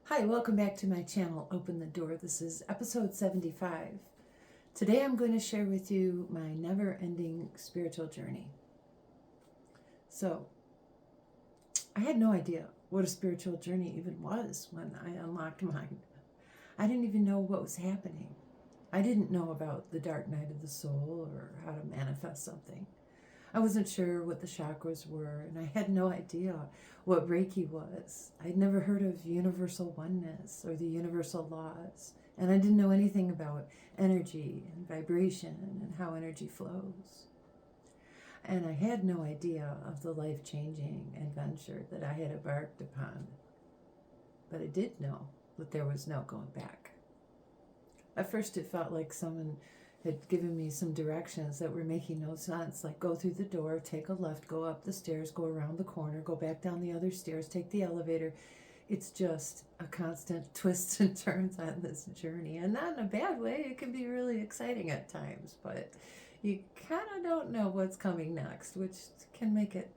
Hi, welcome back to my channel, Open the Door. This is episode 75. Today I'm going to share with you my never-ending spiritual journey. So, I had no idea what a spiritual journey even was when I unlocked mine. I didn't even know what was happening. I didn't know about the dark night of the soul or how to manifest something. I wasn't sure what the chakras were, and I had no idea what Reiki was. I'd never heard of universal oneness or the universal laws, and I didn't know anything about energy and vibration and how energy flows. And I had no idea of the life-changing adventure that I had embarked upon. But I did know that there was no going back. At first it felt like someone had given me some directions that were making no sense, like go through the door, take a left, go up the stairs, go around the corner, go back down the other stairs, take the elevator. It's just a constant twists and turns on this journey, and not in a bad way. It can be really exciting at times, but you kind of don't know what's coming next, which can make it,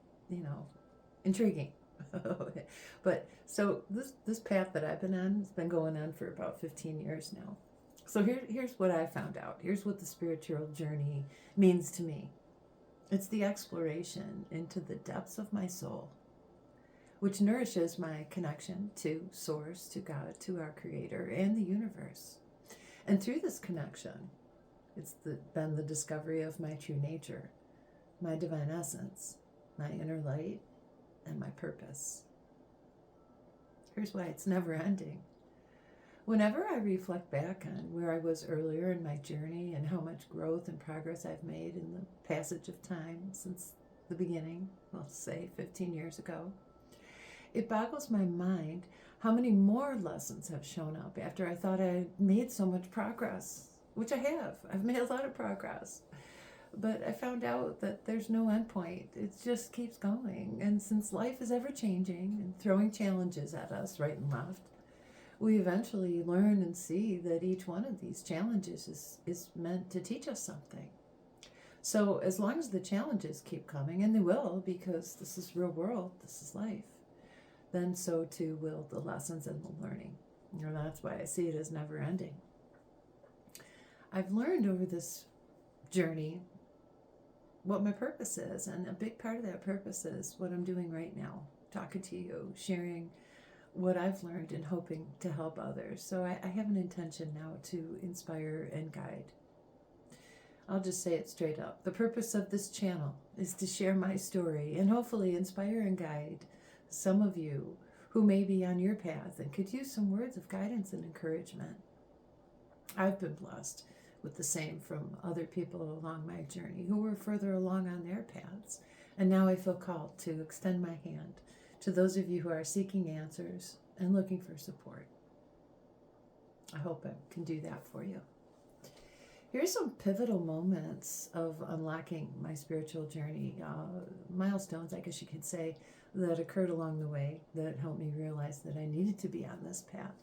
intriguing. But so this path that I've been on has been going on for about 15 years now. So here's what I found out. Here's what the spiritual journey means to me. It's the exploration into the depths of my soul, which nourishes my connection to Source, to God, to our Creator, and the universe. And through this connection, it's been the discovery of my true nature, my divine essence, my inner light, and my purpose. Here's why it's never ending. Whenever I reflect back on where I was earlier in my journey and how much growth and progress I've made in the passage of time since the beginning, let's say 15 years ago, it boggles my mind how many more lessons have shown up after I thought I had made so much progress, which I have. I've made a lot of progress. But I found out that there's no end point. It just keeps going. And since life is ever changing and throwing challenges at us right and left, we eventually learn and see that each one of these challenges is meant to teach us something. So as long as the challenges keep coming, and they will, because this is real world, this is life, then so too will the lessons and the learning. And that's why I see it as never ending. I've learned over this journey what my purpose is, and a big part of that purpose is what I'm doing right now, talking to you, sharing what I've learned and hoping to help others. So I have an intention now to inspire and guide. I'll just say it straight up. The purpose of this channel is to share my story and hopefully inspire and guide some of you who may be on your path and could use some words of guidance and encouragement. I've been blessed with the same from other people along my journey who were further along on their paths. And now I feel called to extend my hand to those of you who are seeking answers and looking for support. I hope I can do that for you. Here's some pivotal moments of unlocking my spiritual journey, milestones, I guess you could say, that occurred along the way that helped me realize that I needed to be on this path.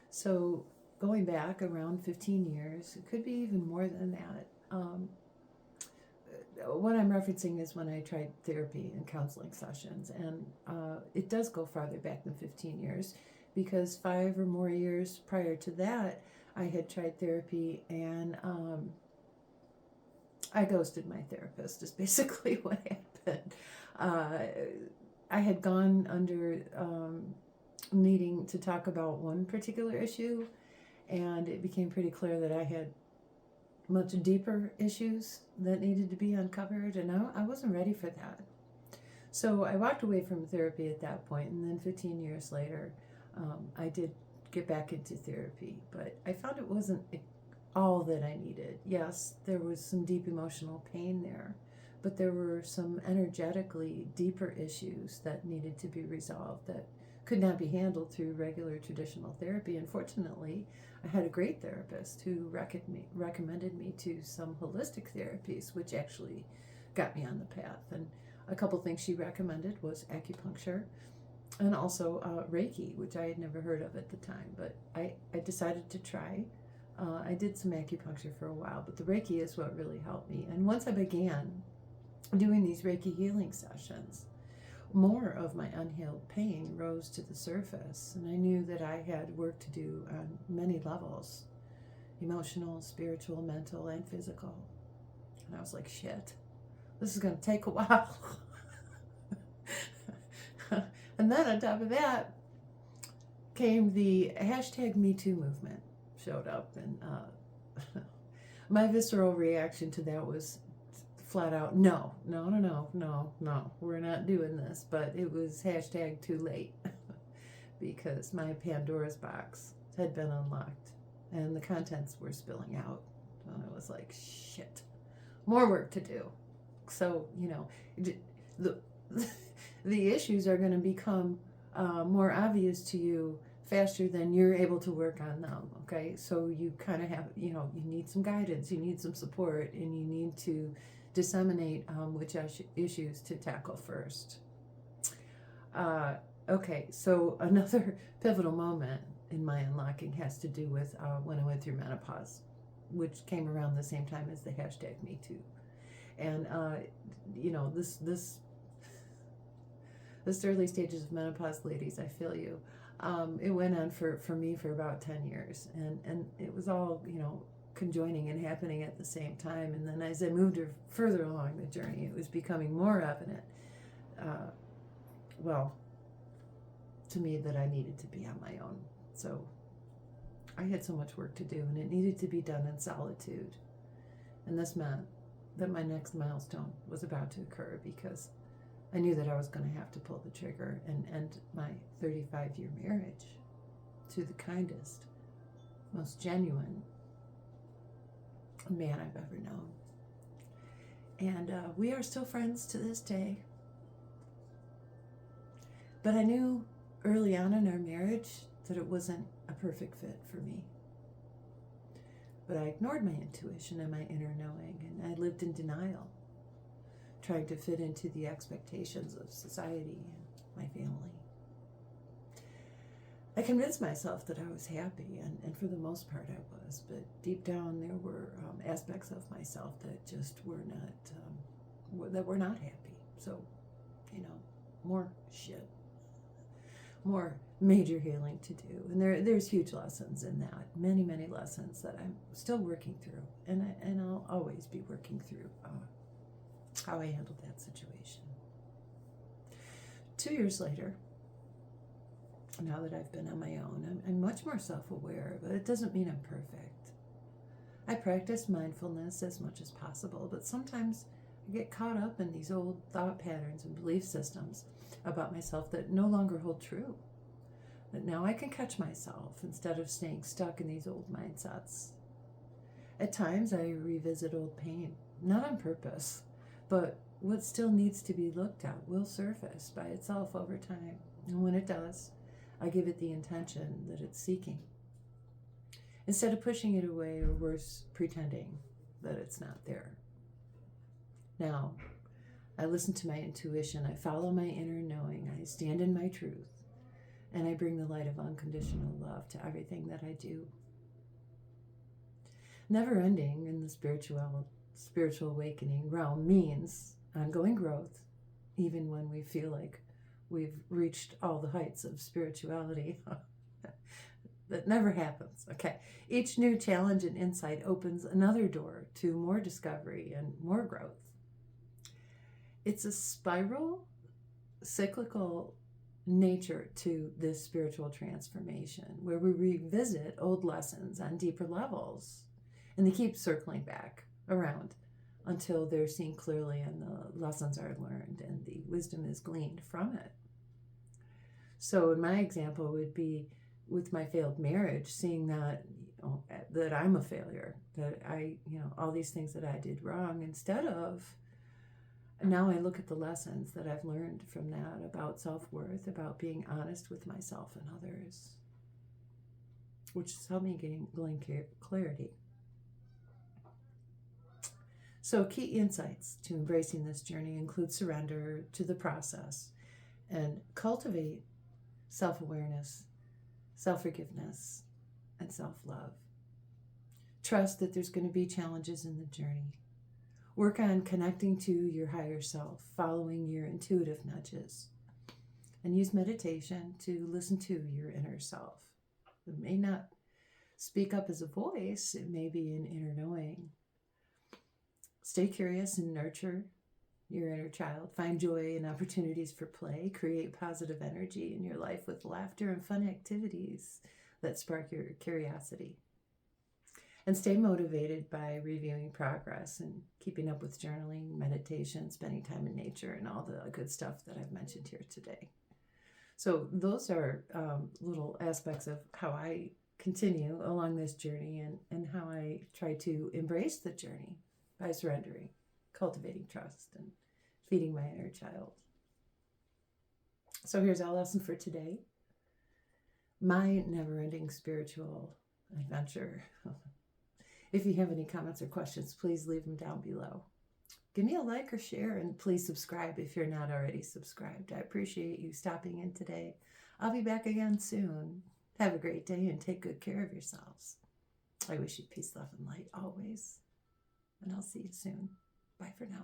So going back around 15 years, it could be even more than that. What I'm referencing is when I tried therapy and counseling sessions, and it does go farther back than 15 years, because 5 or more years prior to that, I had tried therapy, and I ghosted my therapist, is basically what happened. I had gone under needing to talk about one particular issue, and it became pretty clear that I had much deeper issues that needed to be uncovered, and I wasn't ready for that. So I walked away from therapy at that point, and then 15 years later, I did get back into therapy, but I found it wasn't all that I needed. Yes, there was some deep emotional pain there, but there were some energetically deeper issues that needed to be resolved that could not be handled through regular traditional therapy. Unfortunately, I had a great therapist who recommended me to some holistic therapies, which actually got me on the path. And a couple things she recommended was acupuncture and also Reiki, which I had never heard of at the time, but I decided to try. I did some acupuncture for a while, but the Reiki is what really helped me. And once I began doing these Reiki healing sessions, more of my unhealed pain rose to the surface, and I knew that I had work to do on many levels: emotional, spiritual, mental, and physical. And I was like, shit, this is going to take a while. And then on top of that came the hashtag MeToo movement showed up, and my visceral reaction to that was flat out, no, we're not doing this. But it was hashtag too late because my Pandora's box had been unlocked and the contents were spilling out. And I was like, shit, more work to do. So, the issues are going to become more obvious to you faster than you're able to work on them, okay? So you kind of have, you need some guidance, you need some support, and you need to disseminate which issues to tackle first. Okay, so another pivotal moment in my unlocking has to do with when I went through menopause, which came around the same time as the hashtag MeToo. And, this early stages of menopause, ladies, I feel you. It went on for me for about 10 years, and it was all, conjoining and happening at the same time. And then as I moved further along the journey, it was becoming more evident, to me, that I needed to be on my own. So I had so much work to do, and it needed to be done in solitude. And this meant that my next milestone was about to occur, because I knew that I was going to have to pull the trigger and end my 35-year marriage to the kindest, most genuine man I've ever known. And we are still friends to this day. But I knew early on in our marriage that it wasn't a perfect fit for me. But I ignored my intuition and my inner knowing, and I lived in denial, trying to fit into the expectations of society and my family. I convinced myself that I was happy, and for the most part I was, but deep down there were aspects of myself that just were not happy. So, more shit, more major healing to do. And there's huge lessons in that, many, many lessons that I'm still working through, and I'll always be working through how I handled that situation. 2 years later, now that I've been on my own, I'm much more self-aware, but it doesn't mean I'm perfect. I practice mindfulness as much as possible, but sometimes I get caught up in these old thought patterns and belief systems about myself that no longer hold true. But now I can catch myself instead of staying stuck in these old mindsets. At times I revisit old pain, not on purpose, but what still needs to be looked at will surface by itself over time. And when it does, I give it the intention that it's seeking, instead of pushing it away, or worse, pretending that it's not there. Now, I listen to my intuition, I follow my inner knowing, I stand in my truth, and I bring the light of unconditional love to everything that I do. Never ending in the spiritual awakening realm means ongoing growth, even when we feel like we've reached all the heights of spirituality. That never happens, okay? Each new challenge and insight opens another door to more discovery and more growth. It's a spiral, cyclical nature to this spiritual transformation, where we revisit old lessons on deeper levels, and they keep circling back around until they're seen clearly and the lessons are learned and the wisdom is gleaned from it. So in my example would be with my failed marriage, seeing that that I'm a failure, that I, all these things that I did wrong, instead of, now I look at the lessons that I've learned from that about self-worth, about being honest with myself and others, which has helped me gain clarity. So key insights to embracing this journey include surrender to the process and cultivate self-awareness, self-forgiveness, and self-love. Trust that there's going to be challenges in the journey. Work on connecting to your higher self, following your intuitive nudges, and use meditation to listen to your inner self. It may not speak up as a voice, it may be an inner knowing. Stay curious and nurture your inner child. Find joy and opportunities for play. Create positive energy in your life with laughter and fun activities that spark your curiosity. And stay motivated by reviewing progress and keeping up with journaling, meditation, spending time in nature, and all the good stuff that I've mentioned here today. So those are little aspects of how I continue along this journey and how I try to embrace the journey by surrendering, cultivating trust, and feeding my inner child. So here's our lesson for today. My never-ending spiritual adventure. If you have any comments or questions, please leave them down below. Give me a like or share, and please subscribe if you're not already subscribed. I appreciate you stopping in today. I'll be back again soon. Have a great day and take good care of yourselves. I wish you peace, love, and light always. And I'll see you soon. Bye for now.